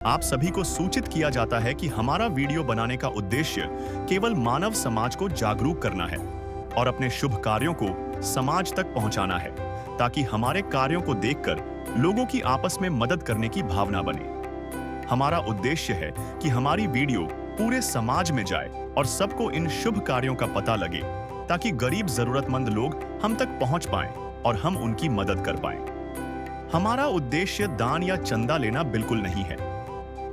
आप सभी को सूचित किया जाता है कि हमारा वीडियो बनाने का उद्देश्य केवल मानव समाज को जागरूक करना है और अपने शुभ कार्यों को समाज तक पहुंचाना है, ताकि हमारे कार्यों को देखकर लोगों की आपस में मदद करने की भावना बने। हमारा उद्देश्य है कि हमारी वीडियो पूरे समाज में जाए और सबको इन शुभ कार्यों का पता लगे, ताकि गरीब जरूरतमंद लोग हम तक पहुंच पाएं और हम उनकी मदद कर पाएं। हमारा उद्देश्य दान या चंदा लेना बिल्कुल नहीं है।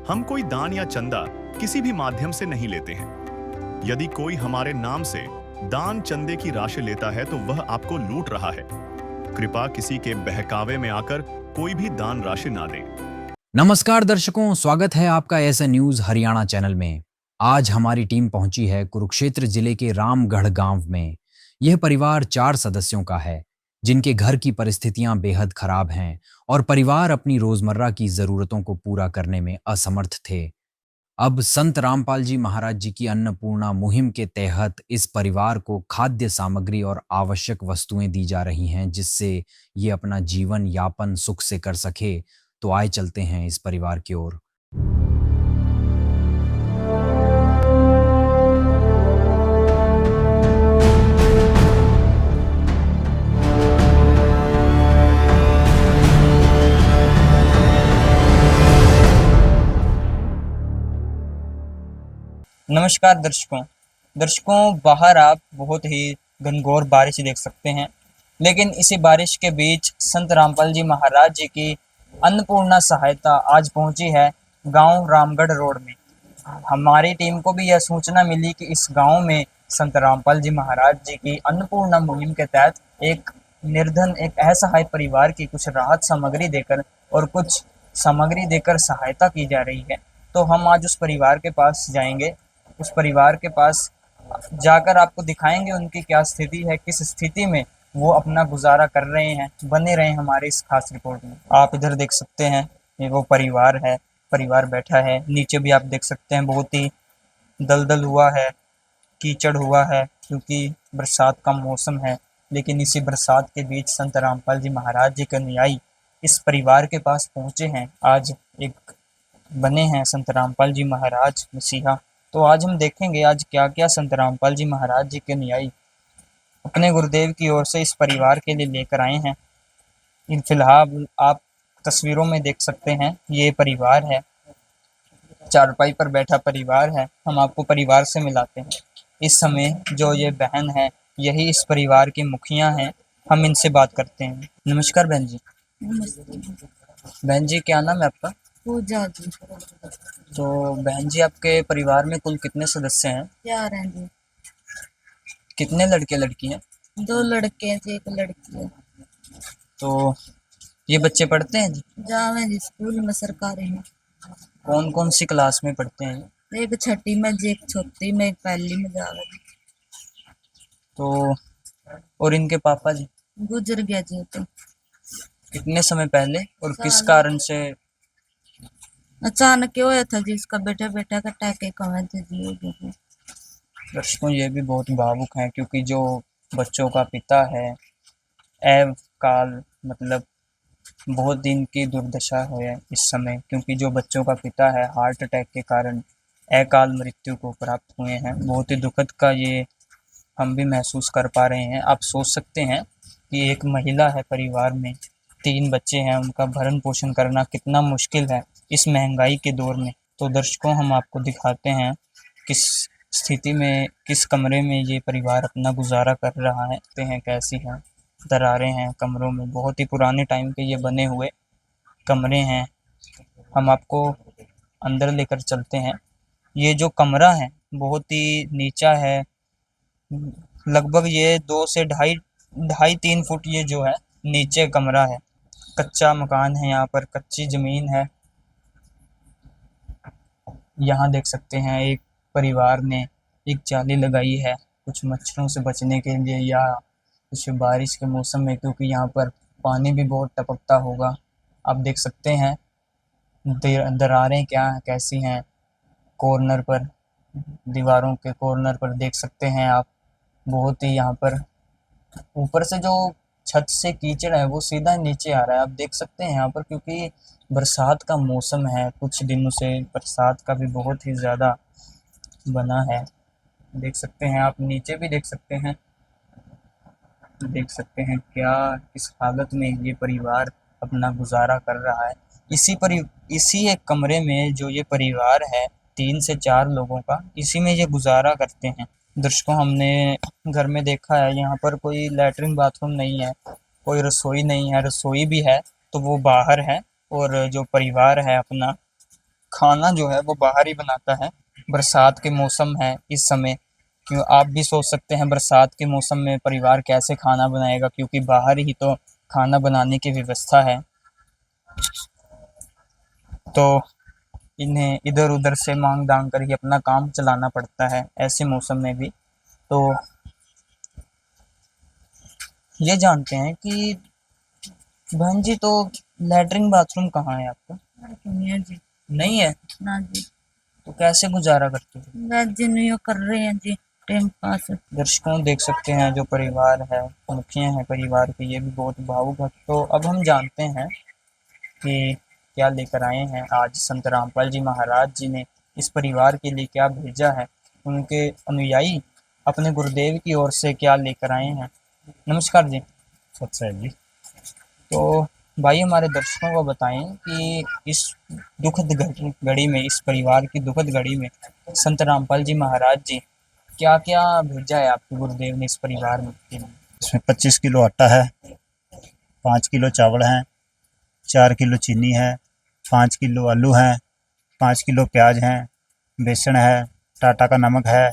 हम कोई दान या चंदा किसी भी माध्यम से नहीं लेते हैं। यदि कोई हमारे नाम से दान चंदे की राशि लेता है तो वह आपको लूट रहा है। कृपया किसी के बहकावे में आकर कोई भी दान राशि ना दें। नमस्कार दर्शकों, स्वागत है आपका ऐसा न्यूज हरियाणा चैनल में। आज हमारी टीम पहुंची है कुरुक्षेत्र जिले के रामगढ़ गांव में। यह परिवार 4 सदस्यों का है, जिनके घर की परिस्थितियां बेहद खराब हैं और परिवार अपनी रोजमर्रा की जरूरतों को पूरा करने में असमर्थ थे। अब संत रामपाल जी महाराज जी की अन्नपूर्णा मुहिम के तहत इस परिवार को खाद्य सामग्री और आवश्यक वस्तुएं दी जा रही हैं, जिससे ये अपना जीवन यापन सुख से कर सके। तो आए चलते हैं इस परिवार की ओर। नमस्कार दर्शकों, बाहर आप बहुत ही घनघोर बारिश देख सकते हैं, लेकिन इसी बारिश के बीच संत रामपाल जी महाराज जी की अन्नपूर्णा सहायता आज पहुंची है गांव रामगढ़ रोड में। हमारी टीम को भी यह सूचना मिली कि इस गांव में संत रामपाल जी महाराज जी की अन्नपूर्णा मुहिम के तहत एक निर्धन, एक असहाय परिवार की कुछ राहत सामग्री देकर और कुछ सामग्री देकर सहायता की जा रही है। तो हम आज उस परिवार के पास जाएंगे, उस परिवार के पास जाकर आपको दिखाएंगे उनकी क्या स्थिति है, किस स्थिति में वो अपना गुजारा कर रहे हैं। बने रहे हमारे इस खास रिपोर्ट में। आप इधर देख सकते हैं, ये वो परिवार है, परिवार बैठा है। नीचे भी आप देख सकते हैं, बहुत ही दलदल हुआ है, कीचड़ हुआ है, क्योंकि बरसात का मौसम है। लेकिन इसी बरसात के बीच संत रामपाल जी महाराज जी के अनुयायी इस परिवार के पास पहुंचे हैं। आज एक बने हैं संत रामपाल जी महाराज मसीहा। तो आज हम देखेंगे आज क्या क्या संत रामपाल जी महाराज जी के अनुयायी अपने गुरुदेव की ओर से इस परिवार के लिए लेकर आए हैं। इन फिलहाल आप तस्वीरों में देख सकते हैं, ये परिवार है, चारपाई पर बैठा परिवार है। हम आपको परिवार से मिलाते हैं। इस समय जो ये बहन है, यही इस परिवार की मुखिया हैं। हम इनसे बात करते हैं। नमस्कार बहन जी। बहन जी, क्या नाम है आपका? पूजा जी। तो बहन जी, आपके परिवार में कुल कितने सदस्य हैं? 4 हैं जी। कितने लड़के लड़की हैं? 2 लड़के हैं, एक लड़की है। तो ये बच्चे पढ़ते हैं जी? जावे जी स्कूल में, सरकारी में। कौन कौन सी क्लास में पढ़ते हैं? एक 6ठी में जी, एक चौथी में, एक 1ली में जावे जी। तो और इनके पापा जी? गुजर गया जी। तो कितने समय पहले और किस साल। कारण से? अचानक होया था जी, इसका बेटा बेटा का अटैक कहा थे जी, हो गया जी। दर्शकों, ये भी बहुत भावुक हैं, क्योंकि जो बच्चों का पिता है, एव काल मतलब बहुत दिन की दुर्दशा है इस समय, क्योंकि जो बच्चों का पिता है हार्ट अटैक के कारण अकाल मृत्यु को प्राप्त हुए हैं। बहुत ही दुखद का ये हम भी महसूस कर पा रहे हैं। आप सोच सकते हैं कि एक महिला है, परिवार में 3 बच्चे हैं, उनका भरण पोषण करना कितना मुश्किल है इस महंगाई के दौर में। तो दर्शकों, हम आपको दिखाते हैं किस स्थिति में, किस कमरे में ये परिवार अपना गुजारा कर रहा है। देखते हैं कैसी है। दरारें हैं कमरों में, बहुत ही पुराने टाइम के ये बने हुए कमरे हैं। हम आपको अंदर लेकर चलते हैं। ये जो कमरा है बहुत ही नीचा है, लगभग ये 2 से ढाई 3 फुट ये जो है नीचे कमरा है। कच्चा मकान है, यहाँ पर कच्ची जमीन है। यहाँ देख सकते हैं एक परिवार ने एक जाली लगाई है, कुछ मच्छरों से बचने के लिए, या कुछ बारिश के मौसम में, क्योंकि यहाँ पर पानी भी बहुत टपकता होगा। आप देख सकते हैं दरारें क्या कैसी हैं, कॉर्नर पर, दीवारों के कॉर्नर पर देख सकते हैं आप। बहुत ही यहाँ पर ऊपर से जो छत से कीचड़ है वो सीधा नीचे आ रहा है। आप देख सकते हैं यहाँ पर, क्योंकि बरसात का मौसम है, कुछ दिनों से बरसात का भी बहुत ही ज़्यादा बना है। देख सकते हैं आप, नीचे भी देख सकते हैं, क्या किस हालत में ये परिवार अपना गुजारा कर रहा है। इसी एक कमरे में जो ये परिवार है 3 से 4 लोगों का, इसी में ये गुजारा करते हैं। दर्शकों, हमने घर में देखा है यहाँ पर कोई लैट्रिन बाथरूम नहीं है, कोई रसोई नहीं है, रसोई भी है तो वो बाहर है, और जो परिवार है अपना खाना जो है वो बाहर ही बनाता है। बरसात के मौसम है इस समय, क्यों आप भी सोच सकते हैं बरसात के मौसम में परिवार कैसे खाना बनाएगा, क्योंकि बाहर ही तो खाना बनाने की व्यवस्था है। तो इन्हें इधर उधर से मांग दांग कर ही अपना काम चलाना पड़ता है ऐसे मौसम में भी। तो ये जानते हैं कि बहन जी, तो लैट्रिन बाथरूम कहाँ है आपका? नहीं जी, नहीं है? ना जी, तो कैसे गुजारा करते हो? बस जी नहीं कर रहे हैं जी, टाइम पास। दर्शकों, देख सकते हैं जो परिवार है, मुखिया हैं परिवार के, ये भी बहुत भावुक है। तो अब हम जानते हैं कि क्या लेकर आए हैं आज संत रामपाल जी महाराज जी ने इस परिवार के लिए क्या भेजा है, उनके अनुयायी अपने गुरुदेव की ओर से क्या लेकर आए हैं। नमस्कार जी। सत्संग जी। तो भाई, हमारे दर्शकों को बताएं कि इस दुखद घड़ी में, इस परिवार की दुखद घड़ी में संत रामपाल जी महाराज जी क्या क्या भेजा है आपके गुरुदेव ने इस परिवार में? इसमें 25 किलो आटा है, 5 किलो चावल हैं, 4 किलो चीनी है, 5 किलो आलू हैं, 5 किलो प्याज हैं, बेसन है, टाटा का नमक है,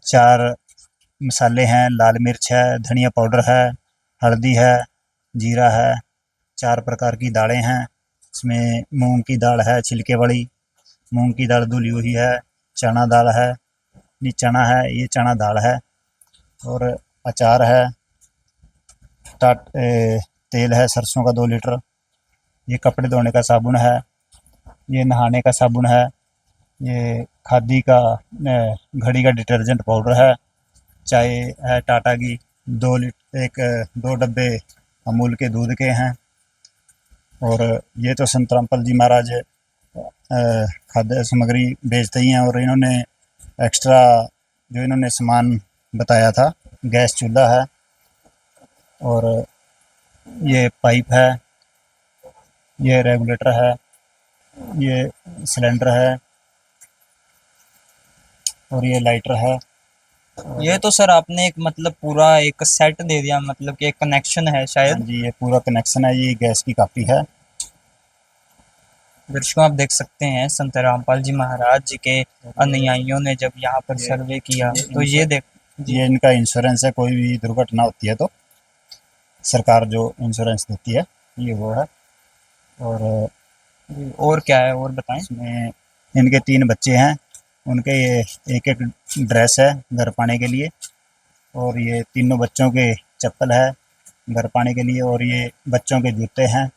4 मसाले हैं, लाल मिर्च है, धनिया पाउडर है, हल्दी है, जीरा है, 4 प्रकार की दालें हैं। इसमें मूंग की दाल है छिलके वाली, मूंग की दाल धुली हुई है, चना दाल है, ये चना है, ये चना दाल है, और अचार है, तेल है सरसों का 2 लीटर, ये कपड़े धोने का साबुन है, ये नहाने का साबुन है, ये खादी का घड़ी का डिटर्जेंट पाउडर है, चाय है टाटा की 2 डब्बे अमूल के दूध के हैं। और ये तो संत रामपाल जी महाराज खाद्य सामग्री बेचते ही हैं, और इन्होंने एक्स्ट्रा जो इन्होंने सामान बताया था, गैस चूल्हा है, और ये पाइप है, ये रेगुलेटर है, ये सिलेंडर है, और ये लाइटर है। ये तो सर आपने एक मतलब पूरा एक सेट दे दिया, मतलब कि एक कनेक्शन है शायद। जी, ये पूरा कनेक्शन है, ये गैस की कापी है। दर्शकों, आप देख सकते हैं संत रामपाल जी महाराज जी के अनुयायियों ने जब यहाँ पर सर्वे किया तो ये इनका इंश्योरेंस है, कोई भी दुर्घटना होती है तो सरकार जो इंश्योरेंस देती है ये वो है। और क्या है, और बताएं। इसमें इनके 3 बच्चे हैं, उनके ये एक ड्रेस है घर पाने के लिए, और ये तीनों बच्चों के चप्पल है घर पाने के लिए, और ये बच्चों के जूते हैं,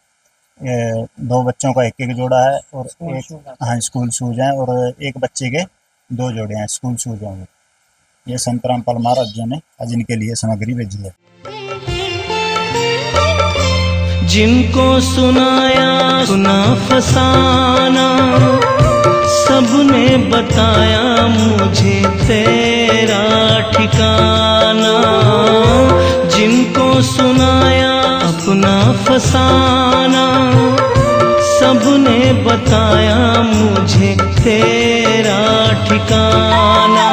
2 बच्चों का एक जोड़ा है, और एक हाँ स्कूल शूज हैं, और एक बच्चे के 2 जोड़े हैं स्कूल शूज हैं। ये संत रामपाल महाराज जी ने आज इनके लिए सामग्री भेजी है। जिनको सुनाया सुना फसाना, सबने बताया मुझे तेरा ठिकाना। जिनको सुनाया अपना फसाना, सबने बताया मुझे तेरा ठिकाना।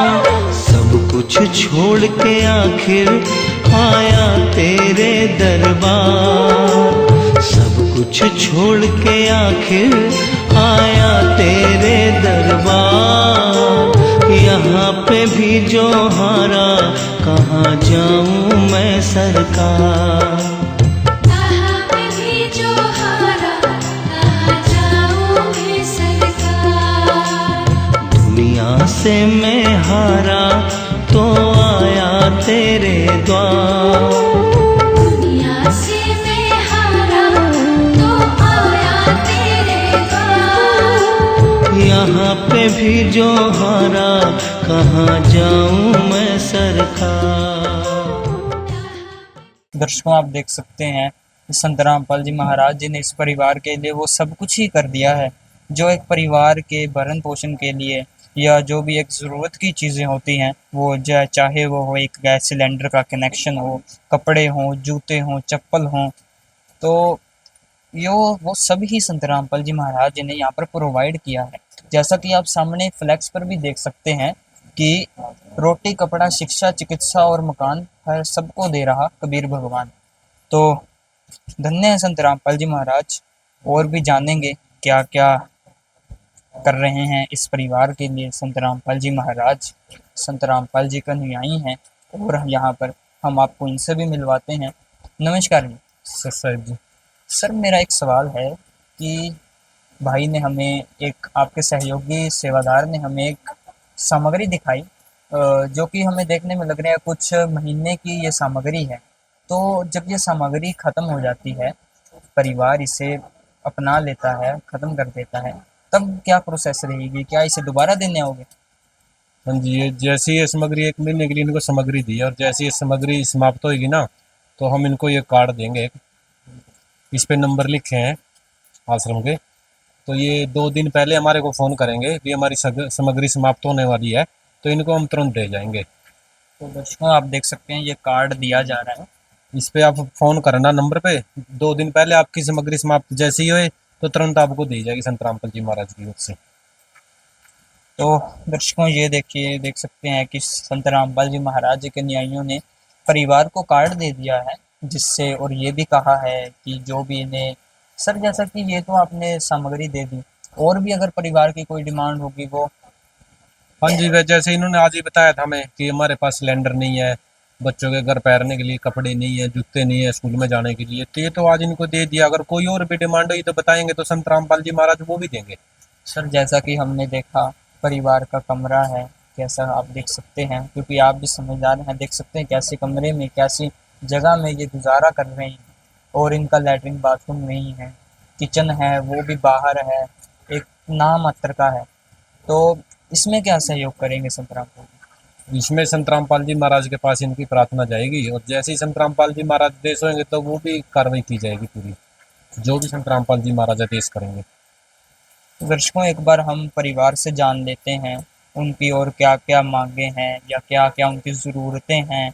सब कुछ छोड़ के आखिर आया तेरे दरबार, सब कुछ छोड़ के आखिर आया तेरे दरबार। यहाँ पे भी जो हारा, कहाँ जाऊँ मैं सरकार। यहाँ पे भी जो हारा, कहाँ जाऊँ मैं सरकार। दुनिया से मैं हारा तो आया तेरे द्वार। दुनिया से मैं हारा तो आया तेरे द्वार। यहाँ पे भी जो हारा, कहाँ जाऊँ मैं सरकार। दर्शकों आप देख सकते हैं संत रामपाल जी महाराज जी ने इस परिवार के लिए वो सब कुछ ही कर दिया है जो एक परिवार के भरण पोषण के लिए या जो भी एक ज़रूरत की चीज़ें होती हैं वो चाहे वो हो एक गैस सिलेंडर का कनेक्शन हो, कपड़े हों, जूते हों, चप्पल हों, तो यो वो सभी संत रामपाल जी महाराज जी ने यहाँ पर प्रोवाइड किया है। जैसा कि आप सामने फ्लैक्स पर भी देख सकते हैं कि रोटी, कपड़ा, शिक्षा, चिकित्सा और मकान हर सबको दे रहा कबीर भगवान। तो धन्य है संत रामपाल जी महाराज। और भी जानेंगे क्या क्या कर रहे हैं इस परिवार के लिए संत रामपाल जी महाराज। संत रामपाल जी का अनुयायी हैं और यहाँ पर हम आपको इनसे भी मिलवाते हैं। नमस्कार जी। सर जी। सर मेरा एक सवाल है कि भाई ने हमें एक आपके सहयोगी सेवादार ने हमें एक सामग्री दिखाई जो कि हमें देखने में लग रहा है कुछ महीने की ये सामग्री है। तो जब ये सामग्री ख़त्म हो जाती है, परिवार इसे अपना लेता है, ख़त्म कर देता है, तब क्या प्रोसेस रहेगी? क्या इसे दोबारा देने होगे? हाँ जी, ये जैसे ये सामग्री 1 महीने के लिए इनको सामग्री दी है और जैसे ये सामग्री समाप्त होगी ना तो हम इनको ये कार्ड देंगे। इस पे नंबर लिखे हैं आश्रम के, तो ये 2 दिन पहले हमारे को फ़ोन करेंगे कि हमारी सामग्री समाप्त होने वाली है, तो इनको हम तुरंत दे जाएंगे। तो दर्शकों आप देख सकते हैं ये कार्ड दिया जा रहा है। इस पे आप फ़ोन करना नंबर पे, 2 दिन पहले आपकी सामग्री समाप्त जैसे ही होए तो तुरंत आपको दी जाएगी संत रामपाल जी महाराज की ओर से। तो दर्शकों ये देखिए, देख सकते हैं कि संत रामपाल जी महाराज जी के न्यायियों ने परिवार को कार्ड दे दिया है, जिससे और ये भी कहा है कि जो भी इन्हें सर जैसा कि ये तो आपने सामग्री दे दी, और भी अगर परिवार की कोई डिमांड होगी वो। हाँ जी, वह जैसे इन्होंने आज ही बताया था हमें कि हमारे पास सिलेंडर नहीं है, बच्चों के घर पैरने के लिए कपड़े नहीं है, जूते नहीं है स्कूल में जाने के लिए, तो ये तो आज इनको दे दिया। अगर कोई और भी डिमांड हुई तो बताएंगे तो संत रामपाल जी महाराज वो भी देंगे। सर जैसा कि हमने देखा परिवार का कमरा है कैसा, आप देख सकते हैं, क्योंकि आप भी समझदार हैं, देख सकते हैं कैसे कमरे में कैसी जगह में ये गुजारा कर रहे हैं। और इनका लैट्रिन बाथरूम नहीं है, किचन है वो भी बाहर है, एक नाम मात्र का है। तो इसमें क्या सहयोग करेंगे संत रामपाल जी? इसमें संत रामपाल जी महाराज के पास इनकी प्रार्थना जाएगी और जैसे ही संत रामपाल जी महाराज आदेश होंगे तो वो भी कार्रवाई की जाएगी पूरी, जो भी संत रामपाल जी महाराज आदेश करेंगे। तो दर्शकों एक बार हम परिवार से जान लेते हैं उनकी और क्या क्या मांगे हैं या क्या क्या उनकी ज़रूरतें हैं।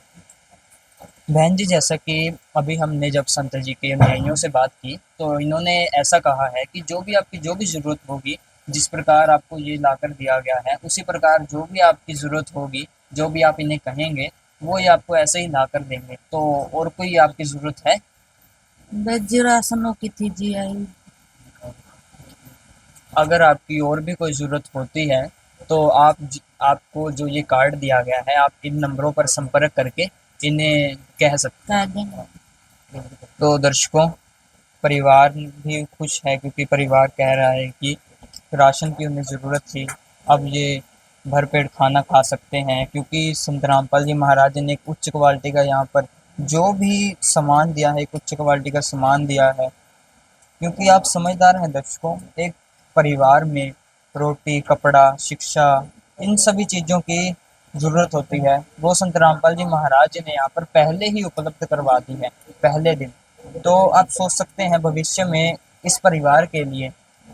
बहन जी जैसा कि अभी हमने जब संत जी के अनुयायियों से बात की तो इन्होंने ऐसा कहा है कि जो भी आपकी जो भी ज़रूरत होगी, जिस प्रकार आपको ये लाकर दिया गया है उसी प्रकार जो भी आपकी ज़रूरत होगी, जो भी आप इन्हें कहेंगे वो ये आपको ऐसे ही ला कर देंगे। तो और कोई आपकी ज़रूरत है? बस राशनों की थी जी आई। अगर आपकी और भी कोई ज़रूरत होती है तो आपको जो ये कार्ड दिया गया है आप इन नंबरों पर संपर्क करके इन्हें कह सकते कह देंगे। हैं। तो दर्शकों परिवार भी खुश है क्योंकि परिवार कह रहा है कि राशन की उन्हें ज़रूरत थी, अब ये भरपेट खाना खा सकते हैं क्योंकि संत रामपाल जी महाराज ने एक उच्च क्वालिटी का यहाँ पर जो भी सामान दिया है, एक उच्च क्वालिटी का सामान दिया है। क्योंकि आप समझदार हैं दर्शकों, एक परिवार में रोटी, कपड़ा, शिक्षा, इन सभी चीज़ों की ज़रूरत होती है, वो संत रामपाल जी महाराज ने यहाँ पर पहले ही उपलब्ध करवा दी है, पहले दिन। तो आप सोच सकते हैं भविष्य में इस परिवार के लिए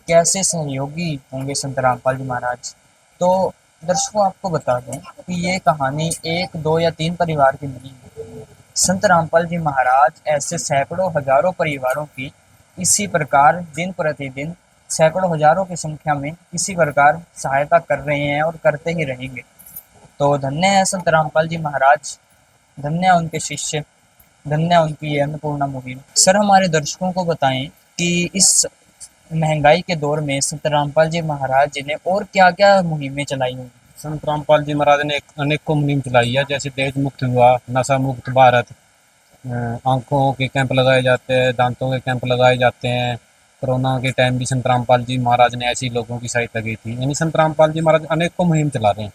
कैसे सहयोगी होंगे संत रामपाल जी महाराज। तो दर्शकों आपको बता दें कि ये कहानी 1, 2 या 3 परिवार की नहीं है। संत रामपाल जी महाराज ऐसे सैकड़ों हजारों परिवारों की इसी प्रकार दिन प्रतिदिन सैकड़ों हजारों की संख्या में इसी प्रकार सहायता कर रहे हैं और करते ही रहेंगे। तो धन्य है संत रामपाल जी महाराज, धन्य है उनके शिष्य, धन्य है उनकी ये अन्नपूर्णा मुहिम। सर हमारे दर्शकों को बताएं कि इस महंगाई के दौर में संत रामपाल जी महाराज जी ने और क्या क्या मुहिमें चलाई हुई? संत रामपाल जी महाराज ने अनेकों मुहिम चलाई है, जैसे देश मुक्त हुआ, नशा मुक्त भारत, आंखों के कैंप लगाए जाते हैं, दांतों के कैंप लगाए जाते हैं। कोरोना के टाइम भी संत रामपाल जी महाराज ने ऐसी लोगों की सहायता की थी। यानी संत रामपाल जी महाराज अनेकों मुहिम चला रहे हैं।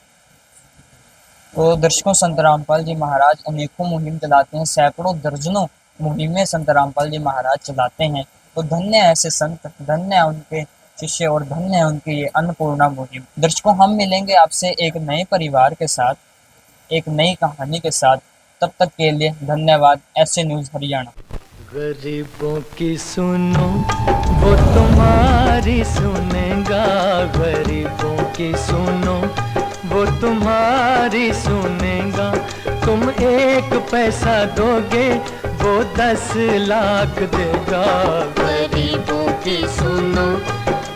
तो दर्शकों संत रामपाल जी महाराज अनेकों मुहिम चलाते हैं, सैकड़ों दर्जनों मुहिमें संत रामपाल जी महाराज चलाते हैं। तो धन्य है ऐसे संत, धन्य है उनके शिष्य और धन्य है उनकी ये अन्नपूर्णा मुहिम। दर्शकों हम मिलेंगे आपसे एक नए परिवार के साथ, एक नई कहानी के साथ। तब तक के लिए धन्यवाद। ऐसे न्यूज़ हरियाणा। गरीबों की सुनो वो तुम्हारी सुनेगा, गरीबों की सुनो वो तुम्हारी सुनेगा। तुम 1 पैसा दोगे वो 10 लाख देगा। गरीबों की सुनो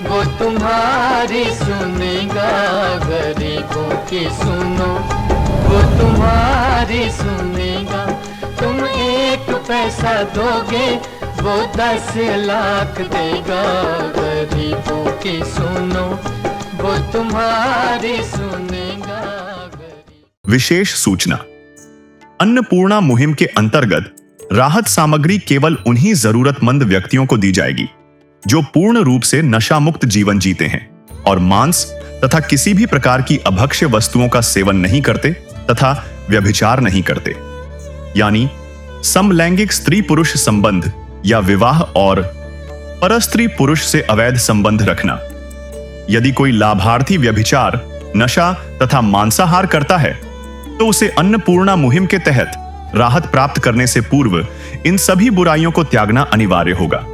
वो तुम्हारी सुनेगा, गरीबों की सुनो वो तुम्हारी सुनेगा। तुम 1 पैसा दोगे वो 10 लाख देगा। गरीबों की सुनो वो तुम्हारी सुनेगा। विशेष सूचना। अन्नपूर्णा मुहिम के अंतर्गत राहत सामग्री केवल उन्हीं जरूरतमंद व्यक्तियों को दी जाएगी जो पूर्ण रूप से नशा मुक्त जीवन जीते हैं और मांस तथा किसी भी प्रकार की अभक्ष्य वस्तुओं का सेवन नहीं करते तथा व्यभिचार नहीं करते, यानी समलैंगिक स्त्री पुरुष संबंध या विवाह और परस्त्री पुरुष से अवैध संबंध रखना। यदि कोई लाभार्थी व्यभिचार, नशा तथा मांसाहार करता है तो उसे अन्नपूर्णा मुहिम के तहत राहत प्राप्त करने से पूर्व इन सभी बुराइयों को त्यागना अनिवार्य होगा।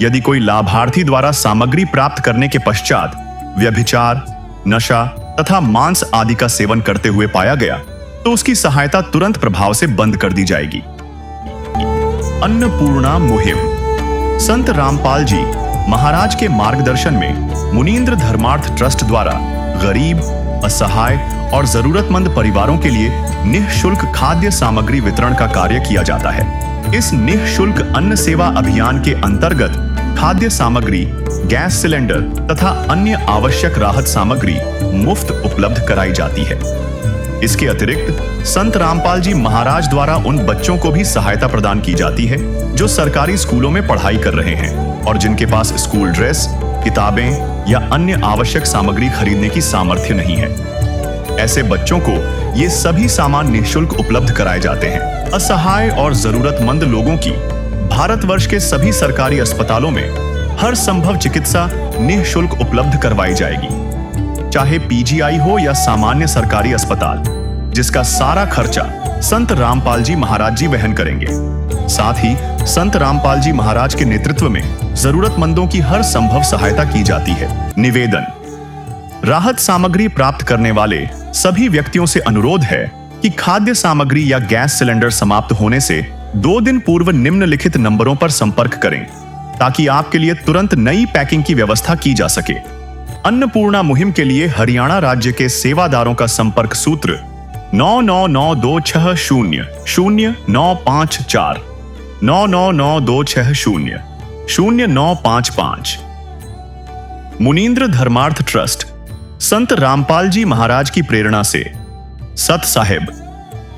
यदि कोई लाभार्थी द्वारा सामग्री प्राप्त करने के पश्चात व्यभिचार, नशा तथा मांस आदि का सेवन करते हुए पाया गया तो उसकी सहायता तुरंत प्रभाव से बंद कर दी जाएगी। अन्नपूर्णा मुहिम। संत रामपाल जी महाराज के मार्गदर्शन में मुनींद्र धर्मार्थ ट्रस्ट द्वारा गरीब, असहाय और जरूरतमंद परिवारों के लिए निःशुल्क खाद्य सामग्री वितरण का कार्य किया जाता है। इस निःशुल्क अन्न सेवा अभियान के अंतर्गत खाद्य सामग्री, गैस सिलेंडर तथा अन्य आवश्यक राहत सामग्री मुफ्त उपलब्ध कराई जाती है। इसके अतिरिक्त संत रामपाल जी महाराज द्वारा उन बच्चों को भी सहायता प्रदान की जाती है जो सरकारी स्कूलों में पढ़ाई कर रहे हैं और जिनके पास स्कूल ड्रेस, किताबें या अन्य आवश्यक सामग्री खरीदने की सामर्थ्य नहीं है। ऐसे बच्चों को ये सभी सामान निःशुल्क उपलब्ध कराए जाते हैं। असहाय और जरूरतमंद लोगों की भारतवर्ष के सभी सरकारी अस्पतालों में हर संभव चिकित्सा निःशुल्क उपलब्ध करवाई जाएगी, चाहे पीजीआई हो या सामान्य सरकारी अस्पताल, जिसका सारा खर्चा संत रामपाल जी महाराज जी वहन करेंगे। साथ ही संत रामपाल जी महाराज के नेतृत्व में जरूरतमंदों की हर संभव सहायता की जाती है। निवेदन। राहत सामग्री प्राप्त करने वाले सभी व्यक्तियों से अनुरोध है कि खाद्य सामग्री या गैस सिलेंडर समाप्त होने से 2 दिन पूर्व निम्नलिखित नंबरों पर संपर्क करें ताकि आपके लिए तुरंत नई पैकिंग की व्यवस्था की जा सके। अन्नपूर्णा मुहिम के लिए हरियाणा राज्य के सेवादारों का संपर्क सूत्र 9992600954 9992600955। मुनींद्र धर्मार्थ ट्रस्ट संत रामपाल जी महाराज की प्रेरणा से सत साहिब